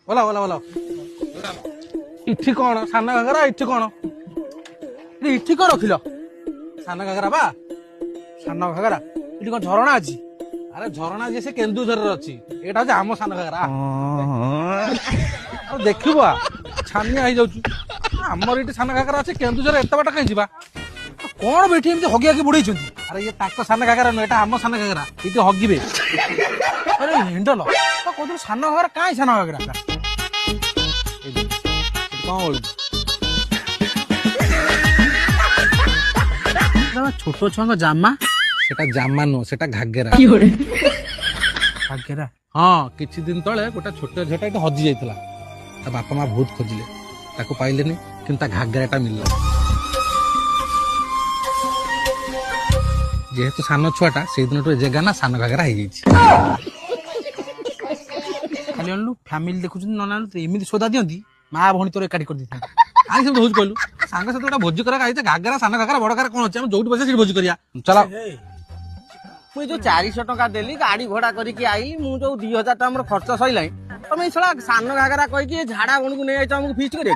बोला बोला बोला इठी कौन सान घाघरा इठी कौन इठी कौन रखिल सान घाघरा बा सान घाघरा इठी कौन झरणा अच्छी अरे झरणा जी से केन्दुझर अच्छी एटा हूँ आम सान घाघरा देखिब छानिया हो जाऊँ आमर ये सान घाघरा अच्छे केन्दुझर एत बाट कहीं जा कौन बेटी एमती हगी हगी बुड़े अरे ये ताक सान घाघरा नुह एटा आम सान घाघरा ये हगिबे अरे हिंडल कहते सान घाघरा कहीं सान घाघरा छोट छुआ जामा सेटा जामा नुह सेटा घाघरा घाघरा हाँ किछि दिन तले गोटे छोट झीटा ये हजि जाइतला ता बापा माँ बहुत खोजिले ताको पाइलेनी किंतु ता घाघराटा मिलला जेहेतु सान छुआटा से दिन जगह ना सान घाघरा हो खाली अनु फैमिली देखुं ना एमती सोदा दिखती माँ भौणी तोर एकाठी कर देता आई सब भोज कहलु सांग साथ गोटा भोज करा घाघरा सान घाघरा बड़ घाघरा कौन अच्छे जो बस से भोज करिया चला मुझे जो 400 टका देली गाड़ी घोड़ा करके आईली मुझे जो 2000 टका खर्च सैला तुम ये सान घाघरा कहीकि झाड़ा बण को नहीं आमको फिस्ट कर